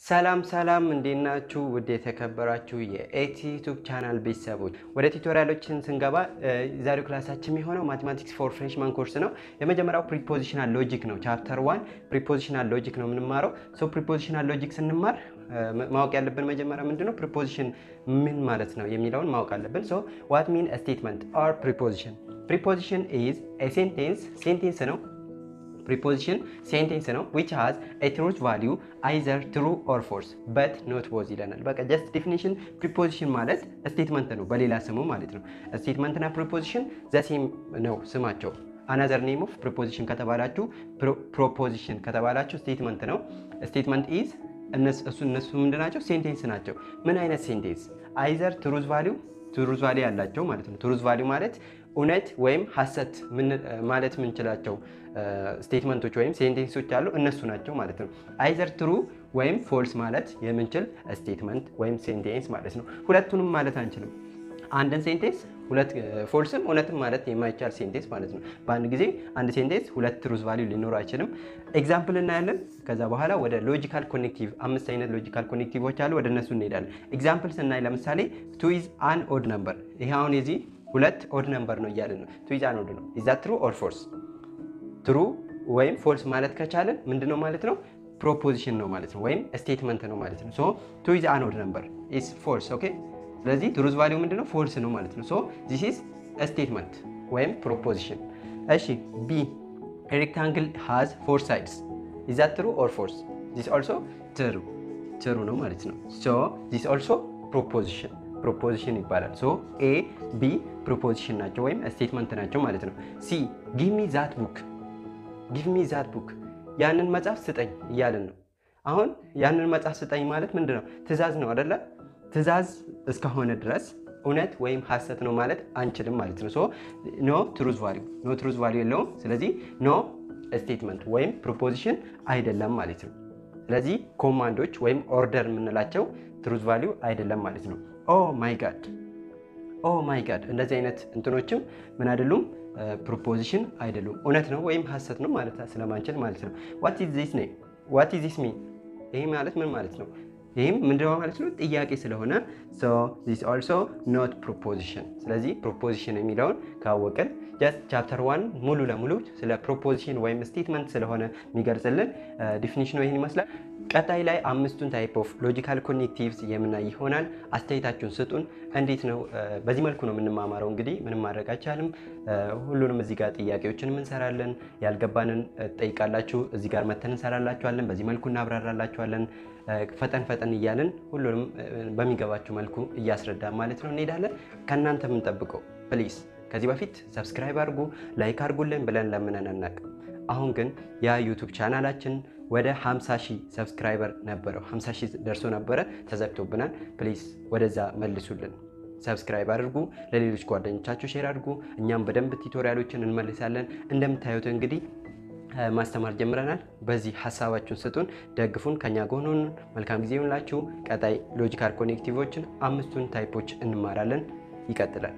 ሰላም ሰላም እንዴት ናችሁ? ውድ የተከበራችሁ የኤቲ ዩቲዩብ ቻናል ቤተሰቦች፣ ወደ ቱቶሪያሎችን ስንገባ ዛሬው ክላሳችን የሚሆነው ማቴማቲክስ ፎር ፍሬሽማን ኮርስ ነው። የመጀመሪያው ፕሪፖዚሽናል ሎጂክ ነው። ቻፕተር 1 ፕሪፖዚሽናል ሎጂክ ነው የምንማረው። ሶ ፕሪፖዚሽናል ሎጂክ ስንማር ማወቅ ያለብን መጀመሪያ ምንድነው ፕሪፖዚሽን ምን ማለት ነው የሚለውን ማወቅ አለብን። ሶ ዋት ሚን a statement or preposition? Preposition is a sentence ነው። preposition sentence ነው which has a truth value either true or false but not both ይለናል። በቃ just definition preposition ማለት statement ነው በሌላ ስሙ ማለት ነው። statement እና preposition the same ነው ስማቸው። another name of preposition ከተባላችሁ proposition ከተባላችሁ statement ነው። statement is እነሱ ምንድናቸው? ሴንቴንስ ናቸው። ምን አይነት ሴንቴንስ? either truth value ያላቸው ማለት ነው። truth value ማለት እውነት ወይም ሐሰት ማለት ምንችላቸው ስቴትመንቶች ወይም ሴንቴንሶች አሉ፣ እነሱ ናቸው ማለት ነው። አይዘር ትሩ ወይም ፎልስ ማለት የምንችል ስቴትመንት ወይም ሴንቴንስ ማለት ነው። ሁለቱንም ማለት አንችልም። አንድን ሴንቴንስ ሁለት ፎልስም እውነትም ማለት የማይቻል ሴንቴንስ ማለት ነው። በአንድ ጊዜ አንድ ሴንቴንስ ሁለት ትሩዝ ቫልዩ ሊኖር አይችልም። ኤግዛምፕል እናያለን። ከዛ በኋላ ወደ ሎጂካል ኮኔክቲቭ 5 አይነት ሎጂካል ኮኔክቲቮች አሉ፣ ወደ እነሱ እንሄዳለን። ኤግዛምፕል ስናይ ለምሳሌ ቱ ኢዝ አን ኦድ ነምበር። ይሄ አሁን የዚህ ሁለት ኦድ ነምበር ነው እያልን ነው። ቱ ኢዝ አን ኦድ ነው። ኢዝ ዛት ትሩ ኦር ፎልስ? ትሩ ወይም ፎልስ ማለት ከቻለን ምንድነው ማለት ነው? ፕሮፖዚሽን ነው ማለት ነው፣ ወይም ስቴትመንት ነው ማለት ነው። ሶ ቱ ኢዝ አን ኦድ ነምበር ኢዝ ፎልስ። ኦኬ፣ ስለዚህ ትሩዝ ቫልዩ ምንድነው? ፎልስ ነው ማለት ነው። ሶ ዚስ ኢዝ ስቴትመንት ወይም ፕሮፖዚሽን። እሺ፣ ቢ ሬክታንግል ሃዝ 4 ሳይድስ። ኢዝ ዛት ትሩ ኦር ፎልስ? ዚስ ኦልሶ ትሩ ነው ማለት ነው። ሶ ዚስ ኦልሶ ፕሮፖዚሽን ይባላል። ሶ ኤ ቢ ፕሮፖዚሽን ናቸው ወይም ስቴትመንት ናቸው ማለት ነው። ሲ ጊቭ ሚ ዛት ቡክ ያንን መጽሐፍ ስጠኝ እያልን ነው። አሁን ያንን መጽሐፍ ስጠኝ ማለት ምንድነው? ትእዛዝ ነው አይደለ? ትእዛዝ እስከሆነ ድረስ እውነት ወይም ሐሰት ነው ማለት አንችልም ማለት ነው። ሶ ኖ ትሩዝ ቫልዩ የለውም። ስለዚህ ኖ ስቴትመንት ወይም ፕሮፖዚሽን አይደለም ማለት ነው። ስለዚህ ኮማንዶች ወይም ኦርደር የምንላቸው ትሩዝ ቫልዩ አይደለም ማለት ነው። ኦ ማይ ጋድ እንደዚህ አይነት እንትኖችም ምን አይደሉም? ፕሮፖዚሽን አይደሉም። እውነት ነው ወይም ሐሰት ነው ማለት ስለማንችል ማለት ነው። ዋት ኢዝ ዚስ ሚን? ይሄ ማለት ምን ማለት ነው? ይህም ምንድነው ማለት ነው? ጥያቄ ስለሆነ ሶ ዚስ ኦልሶ ኖት ፕሮፖዚሽን። ስለዚህ ፕሮፖዚሽን የሚለውን ካወቅን ጀስት ቻፕተር 1 ሙሉ ለሙሉ ስለ ፕሮፖዚሽን ወይም ስቴትመንት ስለሆነ የሚገልጽልን ዲፊኒሽኑ ይህን ይመስላል። ቀጣይ ላይ 5ቱን ታይፕ ኦፍ ሎጂካል ኮኔክቲቭስ የምናይ ይሆናል። አስተያየታችሁን ስጡን። እንዴት ነው? በዚህ መልኩ ነው የምንማማረው። እንግዲህ ምንም ማድረግ አይቻልም። ሁሉንም እዚህ ጋር ጥያቄዎችን እንሰራለን። ያልገባንን ጠይቃላችሁ፣ እዚህ ጋር መተን እንሰራላችኋለን። በዚህ መልኩ እናብራራላችኋለን። ፈጠን እያልን ሁሉንም በሚገባችሁ መልኩ እያስረዳ ማለት ነው እንሄዳለን። ከእናንተ የምንጠብቀው ፕሊዝ ከዚህ በፊት ሰብስክራይብ አድርጉ፣ ላይክ አድርጉልን ብለን ለምነን አናውቅም። አሁን ግን ያ ዩቲዩብ ቻናላችን ወደ 50,000 ሰብስክራይበር ነበረው። 50,000 ደርሶ ነበረ፣ ተዘግቶብናል። ፕሊዝ ወደዛ መልሱልን። ሰብስክራይብ አድርጉ፣ ለሌሎች ጓደኞቻችሁ ሼር አድርጉ። እኛም በደንብ ቱቶሪያሎችን እንመልሳለን። እንደምታዩት እንግዲህ ማስተማር ጀምረናል። በዚህ ሀሳባችሁን ስጡን፣ ደግፉን፣ ከኛ ጎን ሁኑ። መልካም ጊዜ ይሁንላችሁ። ቀጣይ ሎጂካል ኮኔክቲቮችን 5ቱን ታይፖች እንማራለን። ይቀጥላል።